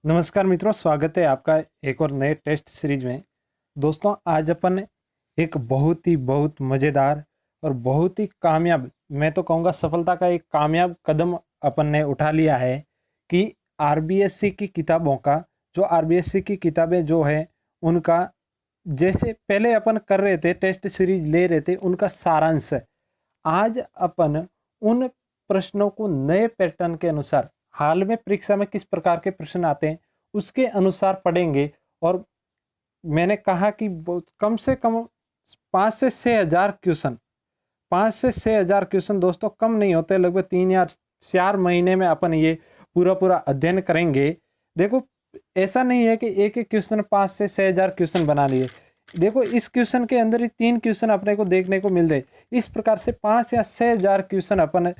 नमस्कार मित्रों, स्वागत है आपका एक और नए टेस्ट सीरीज में। दोस्तों, आज अपन एक बहुत मज़ेदार और बहुत ही कामयाब, मैं तो कहूँगा सफलता का एक कामयाब कदम अपन ने उठा लिया है कि आरबीएससी की किताबों का, जो आरबीएससी की किताबें जो है उनका, जैसे पहले अपन कर रहे थे टेस्ट सीरीज ले रहे थे, उनका सारांश है। आज अपन उन प्रश्नों को नए पैटर्न के अनुसार, हाल में परीक्षा में किस प्रकार के प्रश्न आते हैं उसके अनुसार पढ़ेंगे। और मैंने कहा कि कम से कम 5 से 6 हज़ार क्वेश्चन, 5 से 6 हज़ार क्वेश्चन दोस्तों कम नहीं होते। लगभग 3 या 4 महीने में अपन ये पूरा अध्ययन करेंगे। देखो, ऐसा नहीं है कि एक एक क्वेश्चन 5 से 6 हज़ार क्वेश्चन बना लिए। देखो, इस क्वेश्चन के अंदर ही 3 क्वेश्चन अपने को देखने को मिल रहे। इस प्रकार से 5 या 6 हज़ार क्वेश्चन अपन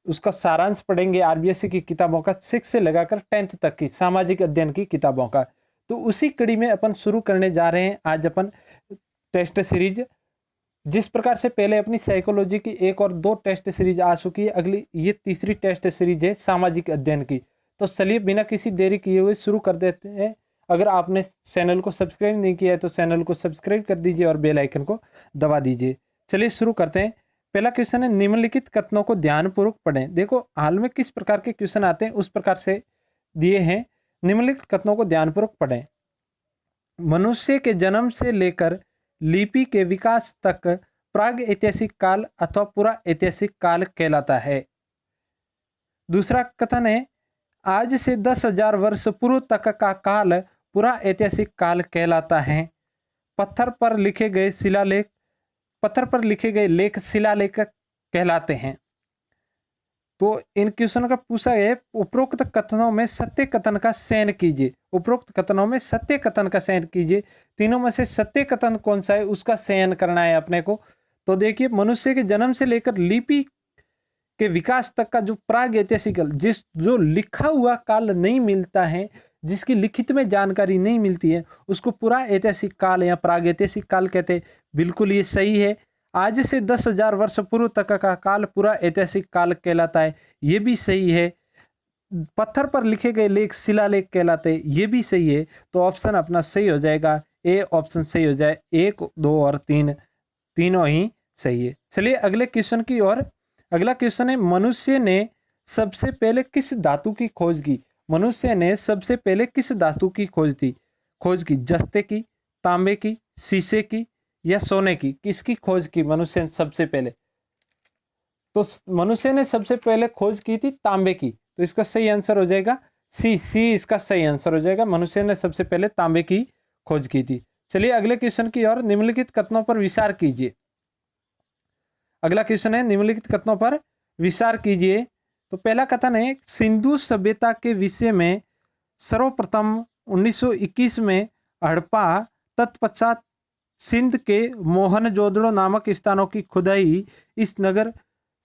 उसका सारांश पढ़ेंगे आरबीएससी की किताबों का, 6 से लेकर 10th तक की सामाजिक अध्ययन की किताबों का। तो उसी कड़ी में अपन शुरू करने जा रहे हैं आज अपन टेस्ट सीरीज। जिस प्रकार से पहले अपनी साइकोलॉजी की 1 और 2 टेस्ट सीरीज आ चुकी है, अगली ये तीसरी टेस्ट सीरीज है सामाजिक अध्ययन की। तो चलिए बिना किसी देरी किए हुए शुरू कर देते हैं। अगर आपने चैनल को सब्सक्राइब नहीं किया है तो चैनल को सब्सक्राइब कर दीजिए और बेल आइकन को दबा दीजिए। चलिए शुरू करते हैं। पहला क्वेश्चन है, निम्नलिखित कथनों को ध्यानपूर्वक पढ़ें। देखो, हाल में किस प्रकार के क्वेश्चन आते हैं उस प्रकार से दिए हैं। निम्नलिखित कथनों को ध्यानपूर्वक पढ़ें। मनुष्य के जन्म से लेकर लिपि के विकास तक प्राग ऐतिहासिक काल अथवा पूरा ऐतिहासिक काल कहलाता है। दूसरा कथन है, आज से 10,000 वर्ष पूर्व तक का काल पूरा ऐतिहासिक काल कहलाता है। पत्थर पर लिखे गए लेख शिलालेख कहलाते हैं। तो इन क्वेश्चन का पूछा है, उपरोक्त कथनों में सत्य कथन का चयन कीजिए। उपरोक्त कथनों में सत्य कथन का चयन कीजिए। तीनों में से सत्य कथन कौन सा है उसका चयन करना है अपने को। तो देखिए, मनुष्य के जन्म से लेकर लिपि के विकास तक का जो प्राग ऐतिहासिक, जो लिखा हुआ काल नहीं मिलता है, जिसकी लिखित में जानकारी नहीं मिलती है, उसको पूरा ऐतिहासिक काल या प्राग ऐतिहासिक काल कहते हैं। बिल्कुल ये सही है। आज से 10,000 वर्ष पूर्व तक का काल पूरा ऐतिहासिक काल कहलाता है, ये भी सही है। पत्थर पर लिखे गए लेख शिलालेख कहलाते हैं, ये भी सही है। तो ऑप्शन अपना सही हो जाएगा, ए ऑप्शन सही हो जाए। 1, 2 और 3 तीनों ही सही है। चलिए अगले क्वेश्चन की ओर। अगला क्वेश्चन है, मनुष्य ने सबसे पहले किस धातु की खोज की? मनुष्य ने सबसे पहले किस धातु की खोज की? जस्ते की, तांबे की, शीशे की या सोने की? किसकी खोज की मनुष्य ने सबसे पहले? तो मनुष्य ने सबसे पहले खोज की थी तांबे की। तो इसका सही आंसर हो जाएगा सी इसका सही आंसर हो जाएगा। मनुष्य ने सबसे पहले तांबे की खोज की थी। चलिए अगले क्वेश्चन की ओर। निम्नलिखित कथनों पर विचार कीजिए। अगला क्वेश्चन है, निम्नलिखित कथनों पर विचार कीजिए। तो पहला कथन है, सिंधु सभ्यता के विषय में सर्वप्रथम 1921 में हड़प्पा, तत्पश्चात सिंध के मोहनजोदड़ो नामक स्थानों की खुदाई इस नगर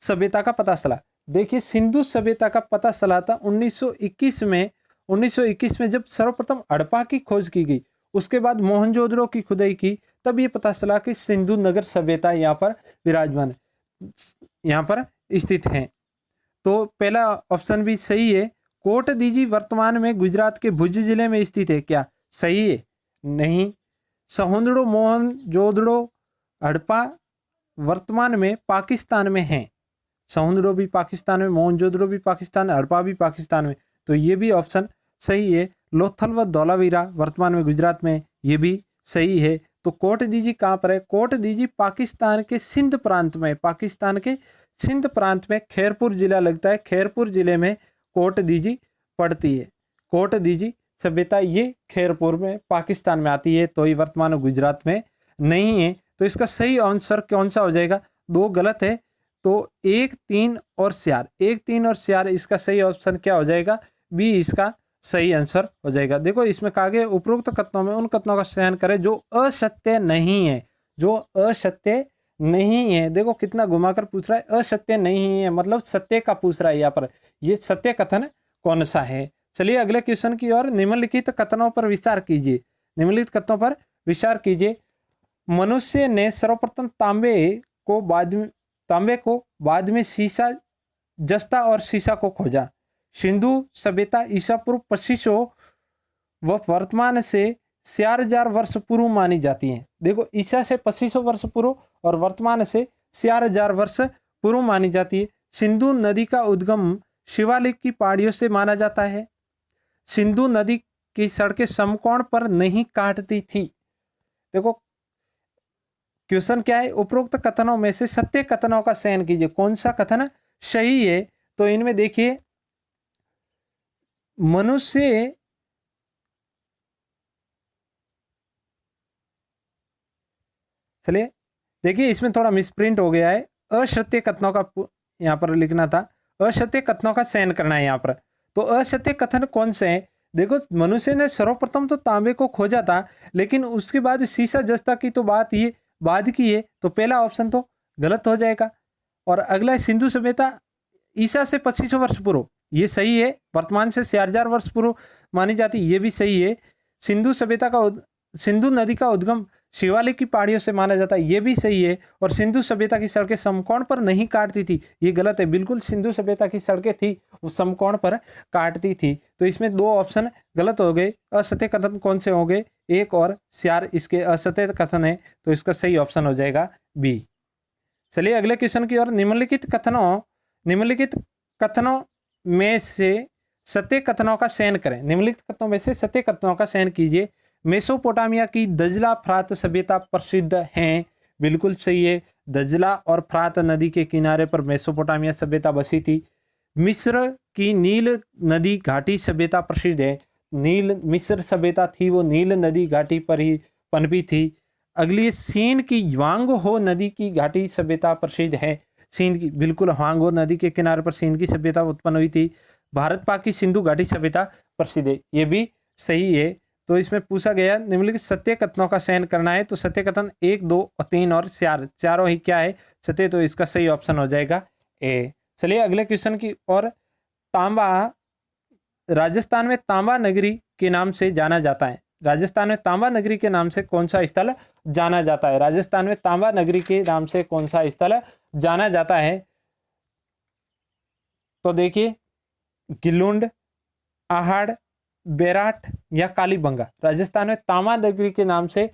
सभ्यता का पता चला। देखिए, सिंधु सभ्यता का पता चला था 1921 में। 1921 में जब सर्वप्रथम हड़प्पा की खोज की गई, उसके बाद मोहनजोदड़ो की खुदाई की, तब ये पता चला कि सिंधु नगर सभ्यता यहाँ पर विराजमान, यहाँ पर स्थित है। तो पहला ऑप्शन भी सही है। कोट दीजी वर्तमान में गुजरात के भुज जिले में स्थित है, क्या सही है? नहीं। सहोदड़ो मोहनजोदड़ो हड़प्पा वर्तमान में पाकिस्तान में है। सहोदड़ो भी पाकिस्तान में, मोहनजोदड़ो भी पाकिस्तान, हड़प्पा भी पाकिस्तान में। तो ये भी ऑप्शन सही है। लोथल व धौलावीरा वर्तमान में गुजरात में, ये भी सही है। तो कोट दीजी कहाँ पर है? कोट दीजी पाकिस्तान के सिंध प्रांत में, पाकिस्तान के सिंध प्रांत में खैरपुर जिला लगता है। खैरपुर जिले में कोट दीजी पड़ती है। कोट दीजी सभ्यता ये खैरपुर में पाकिस्तान में आती है, तो ये वर्तमान में गुजरात में नहीं है। तो इसका सही आंसर कौन सा हो जाएगा? 2 गलत है। तो 1, 3 और 4, 1, 3 और 4 इसका सही ऑप्शन क्या हो जाएगा? बी इसका सही आंसर हो जाएगा। देखो, इसमें कहा गया उपरोक्त कथनों में उन कथनों का चयन करें जो असत्य नहीं है, जो असत्य नहीं है। देखो कितना घुमाकर पूछ रहा है, असत्य नहीं है मतलब सत्य का पूछ रहा है यहाँ पर। ये सत्य कथन कौन सा है? चलिए अगले क्वेश्चन की ओर। निम्नलिखित कथनों पर विचार कीजिए। निम्नलिखित कथनों पर विचार कीजिए। मनुष्य ने सर्वप्रथम तांबे को बाद में शीशा, जस्ता और शीशा को खोजा। सिंधु सभ्यता ईसा पूर्व 2500 वह वर्तमान से 4000 वर्ष पूर्व मानी जाती हैं। देखो, ईसा से 2500 वर्ष पूर्व और वर्तमान से 4000 वर्ष पूर्व मानी जाती है। सिंधु नदी का उद्गम शिवालिक की पहाड़ियों से माना जाता है। सिंधु नदी की सड़कें समकोण पर नहीं काटती थी। देखो, क्वेश्चन क्या है, उपरोक्त कथनों में से सत्य कथनों का चयन कीजिए, कौन सा कथन सही है। तो इनमें देखिए, मनुष्य चलिए देखिए, इसमें थोड़ा मिसप्रिंट हो गया है। असत्य कथनों का यहां पर लिखना था, असत्य कथनों का चयन करना है यहां पर। तो असत्य कथन कौन से हैं? देखो, मनुष्य ने सर्वप्रथम तो तांबे को खोजा था, लेकिन उसके बाद सीसा जस्ता की तो बात ये बाद की है, तो पहला ऑप्शन तो गलत हो जाएगा। और अगला सिंधु सभ्यता ईसा से 2500 वर्ष पूर्व, ये सही है। वर्तमान से 4000 वर्ष पूर्व मानी जाती, ये भी सही है। सिंधु नदी का उद्गम शिवालिक की पहाड़ियों से माना जाता है, ये भी सही है। और सिंधु सभ्यता की सड़कें समकोण पर नहीं काटती थी, ये गलत है। बिल्कुल सिंधु सभ्यता की सड़कें थी, वो समकोण पर काटती थी। तो इसमें दो ऑप्शन गलत हो गए। असत्य कथन कौन से हो गए? 1 और 4 इसके असत्य कथन है, तो इसका सही ऑप्शन हो जाएगा बी। चलिए अगले क्वेश्चन की ओर। निम्नलिखित कथनों में से सत्य कथनों का चयन करें। निम्नलिखित कथनों में से सत्य कथनों का चयन कीजिए। मेसोपोटामिया की दजला फ्रात सभ्यता प्रसिद्ध हैं, बिल्कुल सही है। दजला और फ्रात नदी के किनारे पर मेसोपोटामिया सभ्यता बसी थी। मिस्र की नील नदी घाटी सभ्यता प्रसिद्ध है। मिस्र सभ्यता थी वो नील नदी घाटी पर ही पनपी थी। अगली सीन की ह्वांग-हो नदी की घाटी सभ्यता प्रसिद्ध है। सिंध की, बिल्कुल ह्वांग-हो नदी के किनारे पर सिंध की सभ्यता उत्पन्न हुई थी। भारत पाक की सिंधु घाटी सभ्यता प्रसिद्ध है, ये भी सही है। तो इसमें पूछा गया निम्नलिखित सत्य कथनों का चयन करना है। तो सत्य कथन 1, 2, 3 और 4 चारों ही क्या है? सत्य। तो इसका सही ऑप्शन हो जाएगा ए। चलिए अगले क्वेश्चन की ओर। तांबा राजस्थान में तांबा नगरी के नाम से जाना जाता है। राजस्थान में तांबा नगरी के नाम से कौन सा स्थल जाना जाता है? राजस्थान में तांबा नगरी के नाम से कौन सा स्थल जाना जाता है? तो देखिए, गिलुंड, आहड़, बेराट या कालीबंगा। राजस्थान में तांबा नगरी के नाम से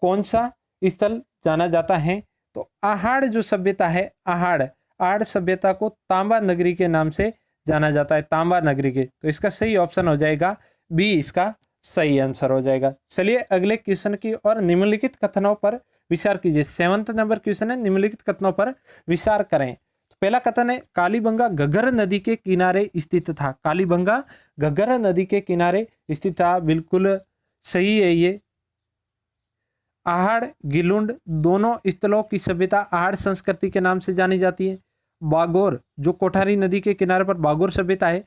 कौन सा स्थल जाना जाता है? तो आहड़ जो सभ्यता है, आहड़ सभ्यता को तांबा नगरी के नाम से जाना जाता है, तांबा नगरी के। तो इसका सही ऑप्शन हो जाएगा बी, इसका सही आंसर हो जाएगा। चलिए अगले क्वेश्चन की और। निम्नलिखित कथनों पर विचार कीजिए। 7वां नंबर क्वेश्चन है, निम्नलिखित कथनों पर विचार करें। तो पहला कथन है, कालीबंगा घग्गर नदी के किनारे स्थित था। कालीबंगा घग्गर नदी के किनारे स्थित था, बिल्कुल सही है ये। आहड़, गिलुंड दोनों स्थलों की सभ्यता आहड़ संस्कृति के नाम से जानी जाती है। बागोर जो कोठारी नदी के किनारे पर बागोर सभ्यता है,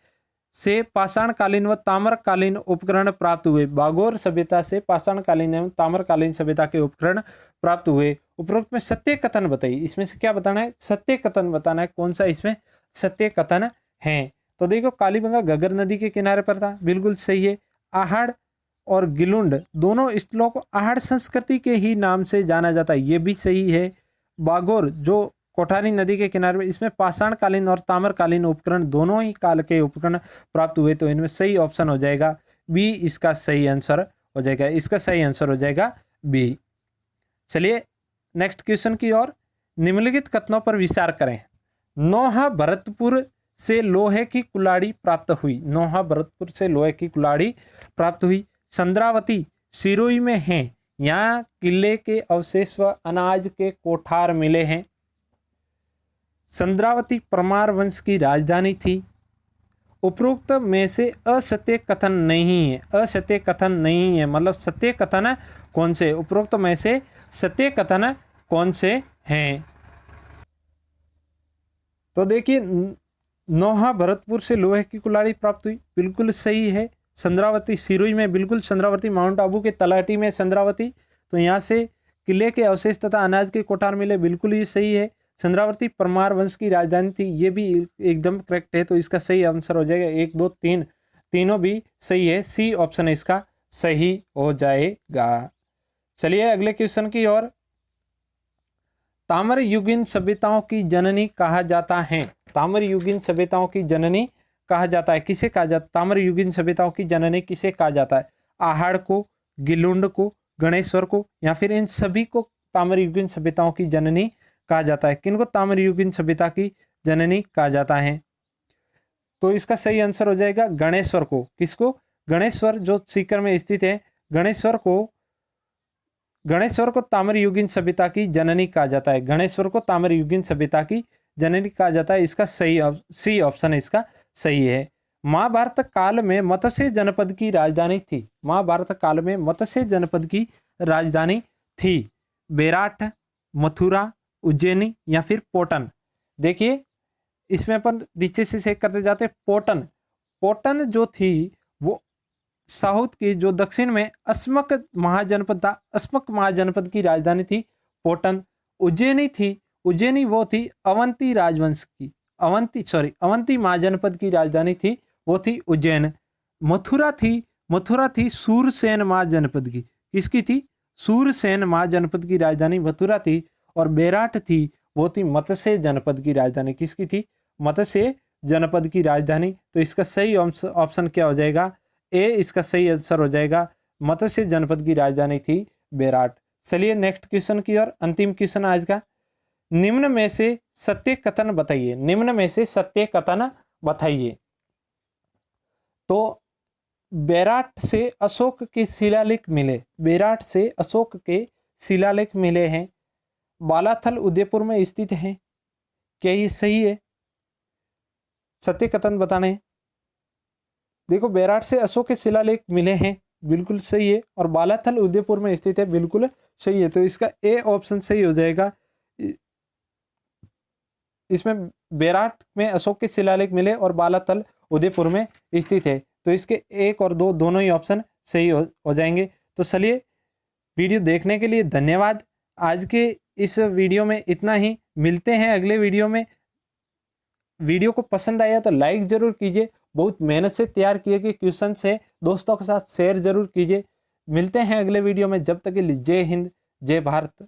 से पाषाणकालीन व ताम्रकालीन उपकरण प्राप्त हुए। बागोर सभ्यता से पाषाणकालीन एवं ताम्रकालीन सभ्यता के उपकरण प्राप्त हुए। उपरोक्त में सत्य कथन बताइए। इसमें से क्या बताना है? सत्य कथन बताना है। कौन सा इसमें सत्य कथन है? तो देखो, कालीबंगा घग्गर नदी के किनारे पर था, बिल्कुल सही है। आहड़ और गिलुंड दोनों स्थलों को आहड़ संस्कृति के ही नाम से जाना जाता है, ये भी सही है। बागोर जो कोठारी नदी के किनारे में, इसमें पाषाणकालीन और ताम्रकालीन उपकरण दोनों ही काल के उपकरण प्राप्त हुए। तो इनमें सही ऑप्शन हो जाएगा बी, इसका सही आंसर हो जाएगा। इसका सही आंसर हो जाएगा बी। चलिए नेक्स्ट क्वेश्चन की ओर। निम्नलिखित कथनों पर विचार करें। नौहा भरतपुर से लोहे की कुल्हाड़ी प्राप्त हुई। नौहा भरतपुर से लोहे की कुल्हाड़ी प्राप्त हुई। चंद्रावती सिरोही में है, यहाँ किले के अवशेष व अनाज के कोठार मिले हैं। चंद्रावती परमार वंश की राजधानी थी। उपरोक्त में से असत्य कथन नहीं है। असत्य कथन नहीं है मतलब सत्य कथन कौन से? उपरोक्त में से सत्य कथन कौन से हैं? तो देखिए, नौहा भरतपुर से लोहे की कुल्हाड़ी प्राप्त हुई, बिल्कुल सही है। चंद्रावती सिरोही में, बिल्कुल। चंद्रावती माउंट आबू के तलहटी में चंद्रावती, तो यहाँ से किले के अवशेष तथा अनाज के कोठार मिले, बिल्कुल ये सही है। चंद्रावती परमार वंश की राजधानी थी, ये भी एकदम करेक्ट है। तो इसका सही आंसर हो जाएगा 1, 2, 3 तीनों भी सही है। सी ऑप्शन इसका सही हो जाएगा। चलिए अगले क्वेश्चन की ओर। ताम्रयुगीन सभ्यताओं की जननी कहा जाता है। ताम्रयुगीन सभ्यताओं की जननी कहा जाता है, किसे कहा जाता है? ताम्रयुगीन सभ्यताओं की जननी किसे कहा जाता है? आहड़ को, गिलुंड को, गणेश्वर को, या फिर इन सभी को ताम्रयुगीन सभ्यताओं की जननी कहा जाता है। किनको ताम्रयुगीन सभ्यता की जननी कहा जाता है? तो इसका सही आंसर हो जाएगा गणेश्वर को। किसको? गणेश्वर जो सीकर में स्थित है, गणेश्वर को ताम्रयुगीन सभ्यता की जननी कहा जाता है। गणेश्वर को ताम्रयुगीन सभ्यता की जननी कहा जाता है। इसका सही सी ऑप्शन इसका सही है। महाभारत काल में मत्स्य जनपद की राजधानी थी। महाभारत काल में मत्स्य जनपद की राजधानी थी बेराट, मथुरा, उज्जैनी या फिर पोटन। देखिए इसमें अपन नीचे से चेक करते जाते। पोटन जो थी वो साउथ की जो दक्षिण में अस्मक महाजनपद था, अस्मक महाजनपद की राजधानी थी पोटन। उज्जैनी वो थी अवंती राजवंश की, अवंती महाजनपद की राजधानी थी, वो थी उज्जैन। मथुरा थी सूरसेन महाजनपद की। किसकी थी? सूरसेन महाजनपद की राजधानी मथुरा थी। और बेराट थी, वो थी मत्स्य जनपद की राजधानी। किसकी थी? मत्स्य जनपद की राजधानी। तो इसका सही ऑप्शन क्या हो जाएगा? ए इसका सही आंसर हो जाएगा। मत्स्य जनपद की राजधानी थी बेराट। चलिए नेक्स्ट क्वेश्चन की ओर, अंतिम क्वेश्चन आज का। निम्न में से सत्य कथन बताइए। निम्न में से सत्य कथन बताइए। तो बेराट से अशोक के शिलालेख मिले। बेराट से अशोक के शिलालेख मिले हैं। बालाथल उदयपुर में स्थित है। क्या ये सही है? सत्य कथन बताने हैं। देखो बेराट से अशोक के शिलालेख मिले हैं, बिल्कुल सही है। और बालाथल उदयपुर में स्थित है, बिल्कुल सही है। तो इसका ए ऑप्शन सही हो जाएगा। इसमें बेराट में अशोक के शिलालेख मिले और बालाथल उदयपुर में स्थित है। तो इसके एक और दो दोनों ही ऑप्शन सही हो जाएंगे। तो चलिए वीडियो देखने के लिए धन्यवाद। आज के इस वीडियो में इतना ही। मिलते हैं अगले वीडियो में। वीडियो को पसंद आया तो लाइक जरूर कीजिए। बहुत मेहनत से तैयार किए गए क्वेश्चन से दोस्तों के साथ शेयर जरूर कीजिए। मिलते हैं अगले वीडियो में। जब तक के लिए जय हिंद, जय भारत।